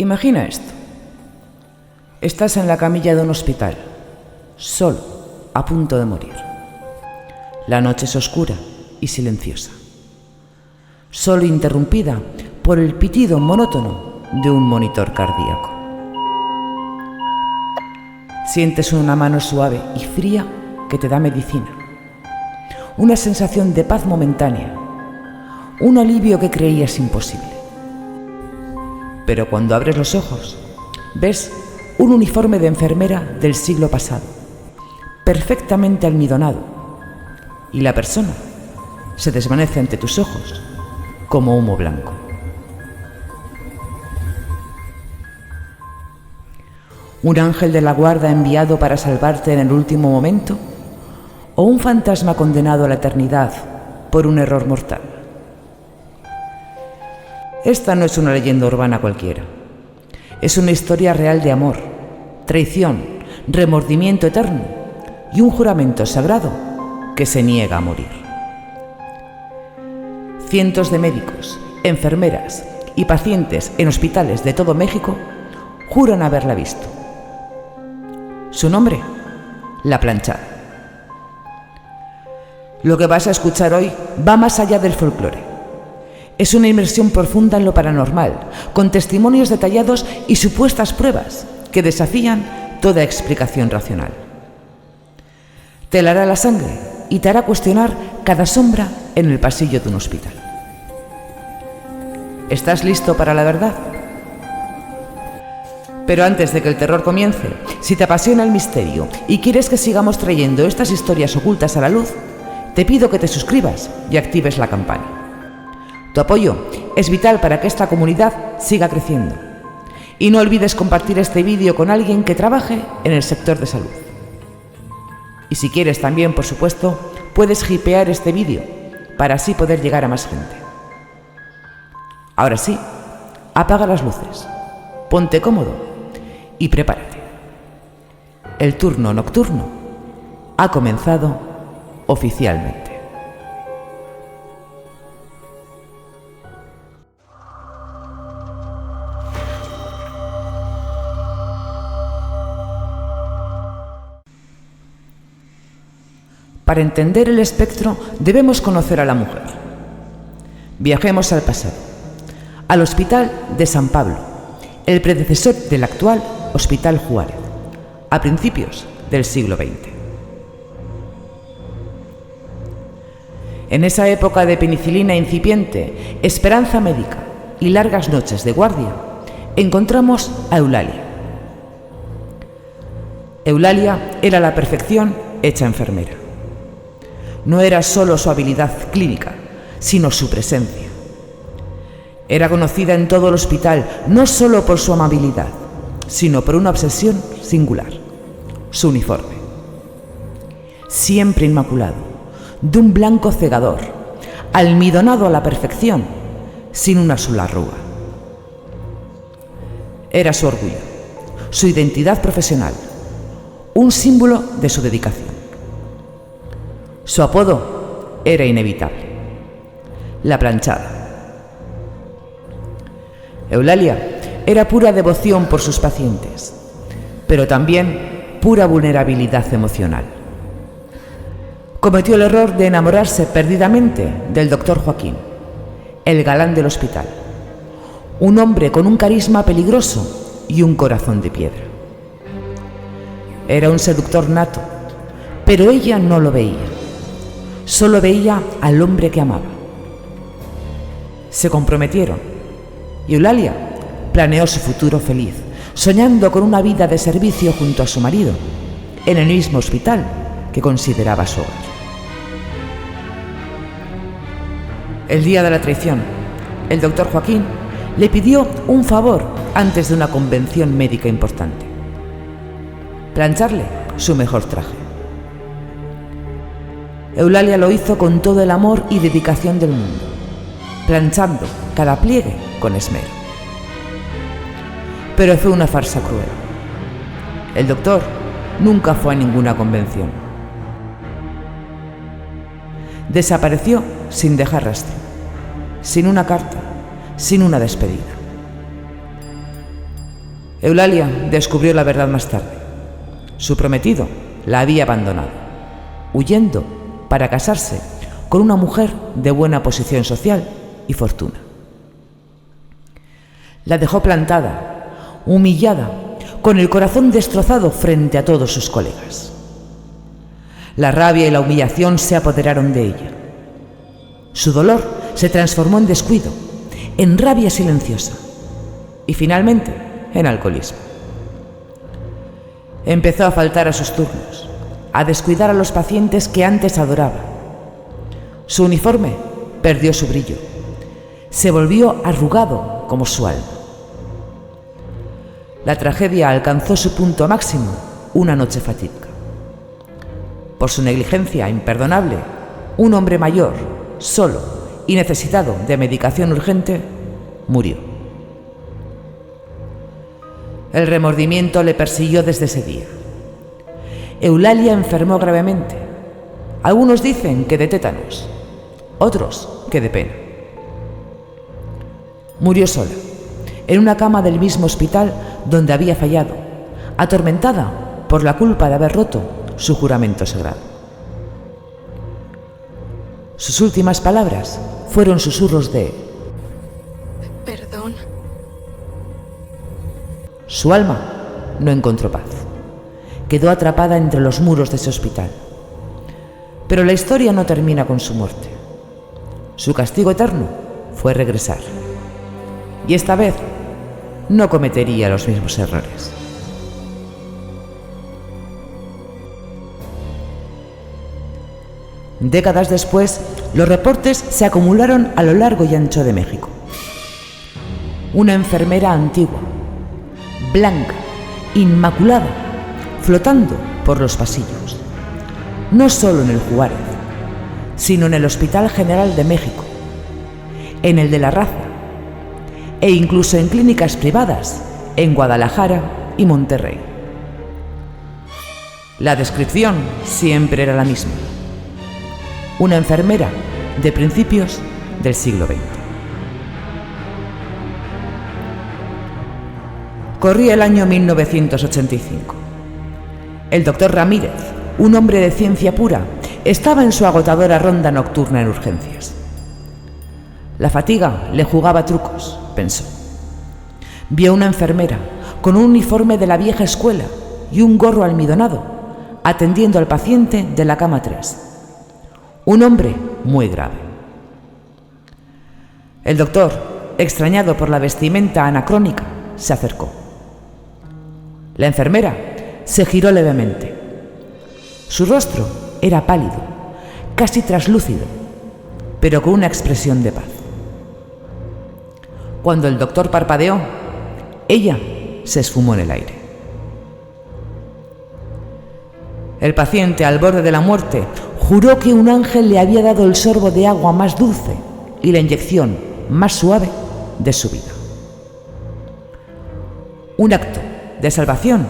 Imagina esto. Estás en la camilla de un hospital, solo, a punto de morir. La noche es oscura y silenciosa, solo interrumpida por el pitido monótono de un monitor cardíaco. Sientes una mano suave y fría que te da medicina, una sensación de paz momentánea, un alivio que creías imposible. Pero cuando abres los ojos, ves un uniforme de enfermera del siglo pasado, perfectamente almidonado, y la persona se desvanece ante tus ojos como humo blanco. ¿Un ángel de la guarda enviado para salvarte en el último momento? ¿O un fantasma condenado a la eternidad por un error mortal? Esta no es una leyenda urbana cualquiera. Es una historia real de amor, traición, remordimiento eterno y un juramento sagrado que se niega a morir. Cientos de médicos, enfermeras y pacientes en hospitales de todo México juran haberla visto. Su nombre, La Planchada. Lo que vas a escuchar hoy va más allá del folclore. Es una inmersión profunda en lo paranormal, con testimonios detallados y supuestas pruebas que desafían toda explicación racional. Te helará la sangre y te hará cuestionar cada sombra en el pasillo de un hospital. ¿Estás listo para la verdad? Pero antes de que el terror comience, si te apasiona el misterio y quieres que sigamos trayendo estas historias ocultas a la luz, te pido que te suscribas y actives la campana. Tu apoyo es vital para que esta comunidad siga creciendo. Y no olvides compartir este vídeo con alguien que trabaje en el sector de salud. Y si quieres también, por supuesto, puedes hipear este vídeo para así poder llegar a más gente. Ahora sí, apaga las luces, ponte cómodo y prepárate. El turno nocturno ha comenzado oficialmente. Para entender el espectro debemos conocer a la mujer. Viajemos al pasado, al Hospital de San Pablo, el predecesor del actual Hospital Juárez, a principios del siglo XX. En esa época de penicilina incipiente, esperanza médica y largas noches de guardia, encontramos a Eulalia. Eulalia era la perfección hecha enfermera. No era solo su habilidad clínica, sino su presencia. Era conocida en todo el hospital no solo por su amabilidad, sino por una obsesión singular: su uniforme. Siempre inmaculado, de un blanco cegador, almidonado a la perfección, sin una sola arruga. Era su orgullo, su identidad profesional, un símbolo de su dedicación. Su apodo era inevitable: La Planchada. Eulalia era pura devoción por sus pacientes, pero también pura vulnerabilidad emocional. Cometió el error de enamorarse perdidamente del doctor Joaquín, el galán del hospital, un hombre con un carisma peligroso y un corazón de piedra. Era un seductor nato, pero ella no lo veía. Solo veía al hombre que amaba. Se comprometieron y Eulalia planeó su futuro feliz, soñando con una vida de servicio junto a su marido, en el mismo hospital que consideraba su hogar. El día de la traición, el doctor Joaquín le pidió un favor antes de una convención médica importante: plancharle su mejor traje. Eulalia lo hizo con todo el amor y dedicación del mundo, planchando cada pliegue con esmero. Pero fue una farsa cruel. El doctor nunca fue a ninguna convención. Desapareció sin dejar rastro, sin una carta, sin una despedida. Eulalia descubrió la verdad más tarde. Su prometido la había abandonado, huyendo para casarse con una mujer de buena posición social y fortuna. La dejó plantada, humillada, con el corazón destrozado frente a todos sus colegas. La rabia y la humillación se apoderaron de ella. Su dolor se transformó en descuido, en rabia silenciosa y finalmente en alcoholismo. Empezó a faltar a sus turnos, a descuidar a los pacientes que antes adoraba. Su uniforme perdió su brillo, se volvió arrugado como su alma. La tragedia alcanzó su punto máximo una noche fatídica. Por su negligencia imperdonable, un hombre mayor, solo y necesitado de medicación urgente, murió. El remordimiento le persiguió desde ese día. Eulalia enfermó gravemente. Algunos dicen que de tétanos, otros que de pena. Murió sola, en una cama del mismo hospital donde había fallado, atormentada por la culpa de haber roto su juramento sagrado. Sus últimas palabras fueron susurros de «Perdón». Su alma no encontró paz. Quedó atrapada entre los muros de ese hospital. Pero la historia no termina con su muerte. Su castigo eterno fue regresar. Y esta vez no cometería los mismos errores. Décadas después, los reportes se acumularon a lo largo y ancho de México. Una enfermera antigua, blanca, inmaculada, flotando por los pasillos, no solo en el Juárez, sino en el Hospital General de México, en el de La Raza, e incluso en clínicas privadas en Guadalajara y Monterrey. La descripción siempre era la misma: una enfermera de principios del siglo XX. Corría el año 1985. El doctor Ramírez, un hombre de ciencia pura, estaba en su agotadora ronda nocturna en urgencias. La fatiga le jugaba trucos, pensó. Vio una enfermera con un uniforme de la vieja escuela y un gorro almidonado, atendiendo al paciente de la cama 3. Un hombre muy grave. El doctor, extrañado por la vestimenta anacrónica, se acercó. La enfermera se giró levemente. Su rostro era pálido, casi traslúcido, pero con una expresión de paz. Cuando el doctor parpadeó, ella se esfumó en el aire. El paciente, al borde de la muerte, juró que un ángel le había dado el sorbo de agua más dulce y la inyección más suave de su vida. Un acto de salvación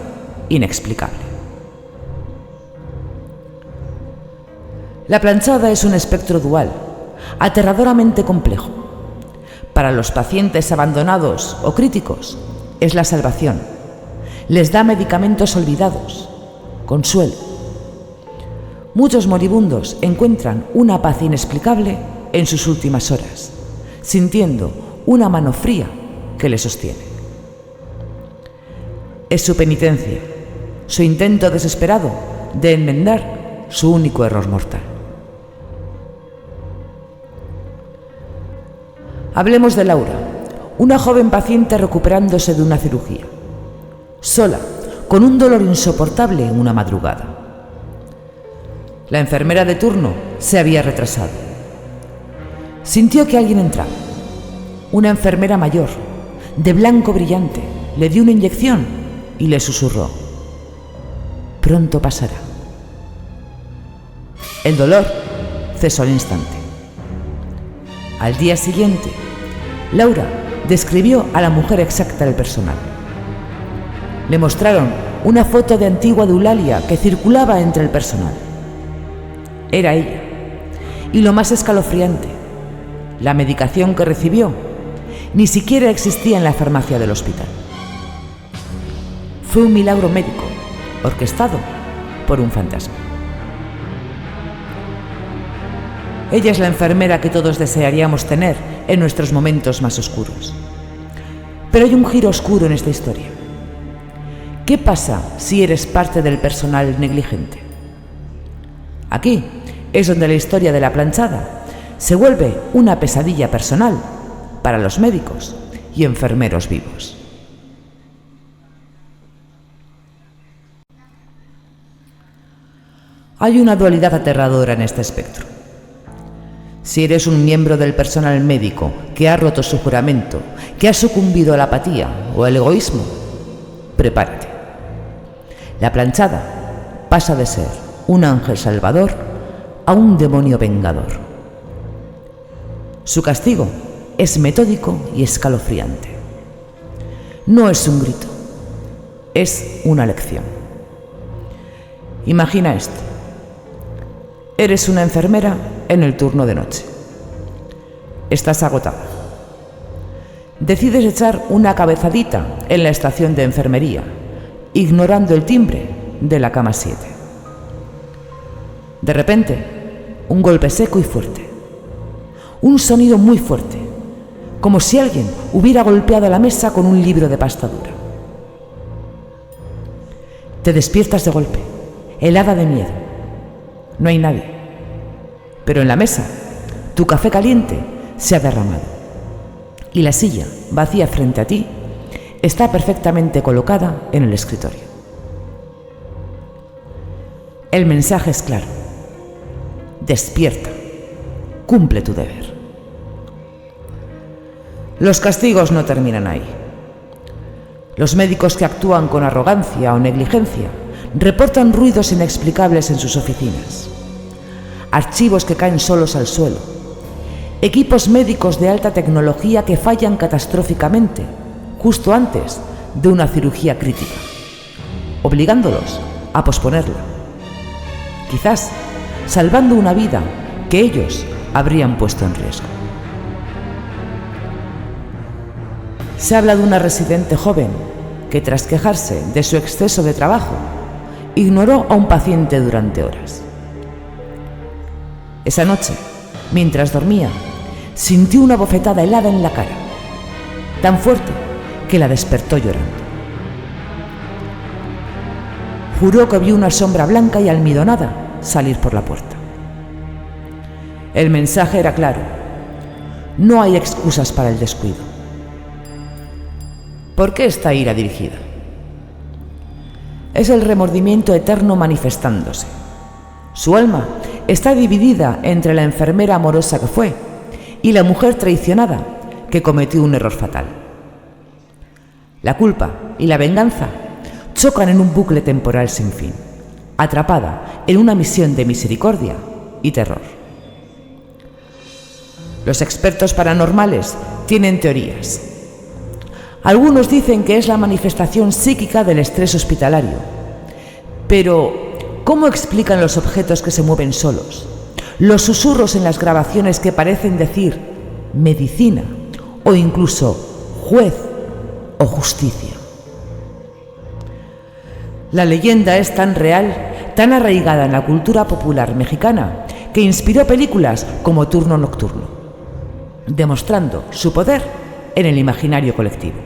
inexplicable. La planchada es un espectro dual, aterradoramente complejo. Para los pacientes abandonados o críticos, es la salvación. Les da medicamentos olvidados, consuelo. Muchos moribundos encuentran una paz inexplicable en sus últimas horas, sintiendo una mano fría que les sostiene. Es su penitencia, su intento desesperado de enmendar su único error mortal. Hablemos de Laura, una joven paciente recuperándose de una cirugía, sola, con un dolor insoportable en una madrugada. La enfermera de turno se había retrasado. Sintió que alguien entraba. Una enfermera mayor, de blanco brillante, le dio una inyección y le susurró: «Pronto pasará». El dolor cesó al instante. Al día siguiente, Laura describió a la mujer exacta del personal. Le mostraron una foto de antigua de Eulalia que circulaba entre el personal. Era ella. Y lo más escalofriante, la medicación que recibió ni siquiera existía en la farmacia del hospital. fue un milagro médico orquestado por un fantasma. Ella es la enfermera que todos desearíamos tener en nuestros momentos más oscuros. Pero hay un giro oscuro en esta historia. ¿Qué pasa si eres parte del personal negligente? Aquí es donde la historia de la planchada se vuelve una pesadilla personal para los médicos y enfermeros vivos. Hay una dualidad aterradora en este espectro. Si eres un miembro del personal médico que ha roto su juramento, que ha sucumbido a la apatía o al egoísmo, prepárate. La planchada pasa de ser un ángel salvador a un demonio vengador. Su castigo es metódico y escalofriante. No es un grito, es una lección. Imagina esto. Eres una enfermera en el turno de noche. Estás agotada. Decides echar una cabezadita en la estación de enfermería, ignorando el timbre de la cama 7. De repente, un golpe seco y fuerte. Un sonido muy fuerte, como si alguien hubiera golpeado la mesa con un libro de pasta dura. Te despiertas de golpe, helada de miedo. No hay nadie, pero en la mesa tu café caliente se ha derramado y la silla vacía frente a ti está perfectamente colocada en el escritorio. El mensaje es claro: despierta, cumple tu deber. Los castigos no terminan ahí. Los médicos que actúan con arrogancia o negligencia reportan ruidos inexplicables en sus oficinas, archivos que caen solos al suelo, equipos médicos de alta tecnología que fallan catastróficamente justo antes de una cirugía crítica, obligándolos a posponerla, quizás salvando una vida que ellos habrían puesto en riesgo. Se habla de una residente joven que, tras quejarse de su exceso de trabajo, ignoró a un paciente durante horas. Esa noche, mientras dormía, sintió una bofetada helada en la cara, tan fuerte que la despertó llorando. Juró que vio una sombra blanca y almidonada salir por la puerta. El mensaje era claro: no hay excusas para el descuido. ¿Por qué esta ira dirigida? Es el remordimiento eterno manifestándose. Su alma está dividida entre la enfermera amorosa que fue y la mujer traicionada que cometió un error fatal. La culpa y la venganza chocan en un bucle temporal sin fin, atrapada en una misión de misericordia y terror. Los expertos paranormales tienen teorías. Algunos dicen que es la manifestación psíquica del estrés hospitalario. Pero, ¿cómo explican los objetos que se mueven solos? Los susurros en las grabaciones que parecen decir medicina o incluso juez o justicia. La leyenda es tan real, tan arraigada en la cultura popular mexicana, que inspiró películas como Turno Nocturno, demostrando su poder en el imaginario colectivo.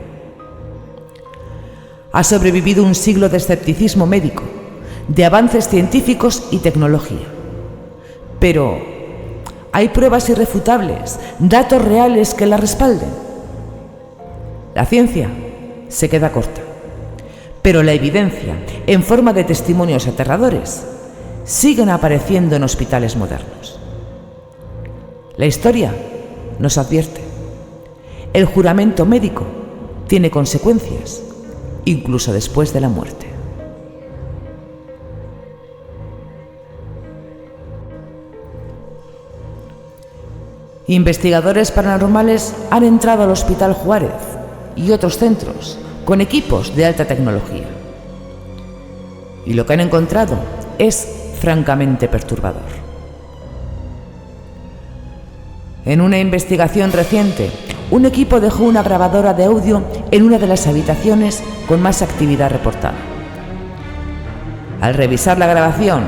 Ha sobrevivido un siglo de escepticismo médico, de avances científicos y tecnología. Pero hay pruebas irrefutables, datos reales que la respalden. La ciencia se queda corta, pero la evidencia, en forma de testimonios aterradores, siguen apareciendo en hospitales modernos. La historia nos advierte: el juramento médico tiene consecuencias, incluso después de la muerte. Investigadores paranormales han entrado al Hospital Juárez y otros centros con equipos de alta tecnología. Y lo que han encontrado es francamente perturbador. En una investigación reciente, un equipo dejó una grabadora de audio en una de las habitaciones con más actividad reportada. Al revisar la grabación,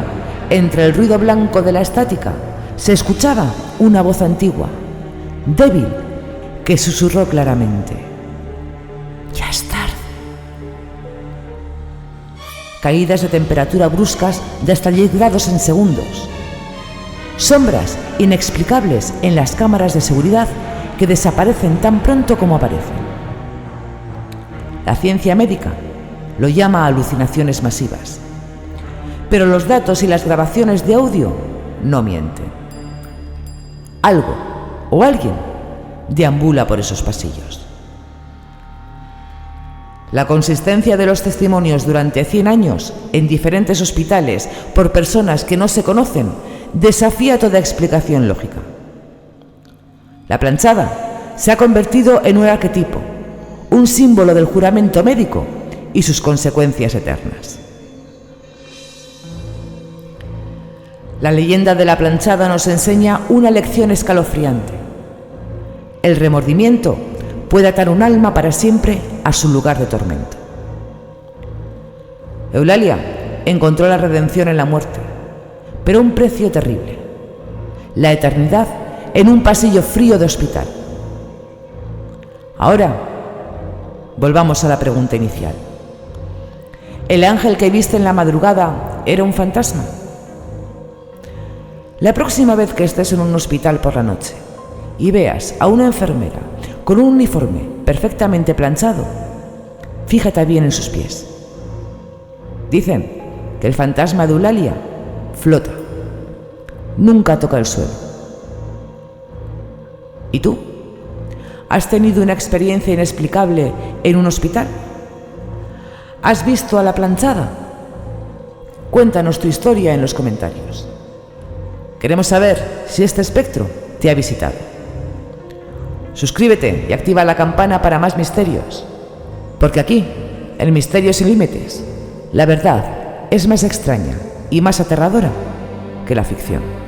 entre el ruido blanco de la estática, se escuchaba una voz antigua, débil, que susurró claramente: «Ya es tarde». Caídas de temperatura bruscas de hasta 10 grados en segundos. Sombras inexplicables en las cámaras de seguridad que desaparecen tan pronto como aparecen. La ciencia médica lo llama alucinaciones masivas. Pero los datos y las grabaciones de audio no mienten. Algo o alguien deambula por esos pasillos. La consistencia de los testimonios durante 100 años en diferentes hospitales por personas que no se conocen desafía toda explicación lógica. La planchada se ha convertido en un arquetipo, un símbolo del juramento médico y sus consecuencias eternas. La leyenda de la planchada nos enseña una lección escalofriante. El remordimiento puede atar un alma para siempre a su lugar de tormento. Eulalia encontró la redención en la muerte, pero a un precio terrible: la eternidad en un pasillo frío de hospital. Ahora, volvamos a la pregunta inicial. ¿El ángel que viste en la madrugada era un fantasma? La próxima vez que estés en un hospital por la noche y veas a una enfermera con un uniforme perfectamente planchado, fíjate bien en sus pies. Dicen que el fantasma de Eulalia flota, nunca toca el suelo. ¿Y tú? ¿Has tenido una experiencia inexplicable en un hospital? ¿Has visto a la planchada? Cuéntanos tu historia en los comentarios. Queremos saber si este espectro te ha visitado. Suscríbete y activa la campana para más misterios, porque aquí, en Misterios sin Límites, la verdad es más extraña y más aterradora que la ficción.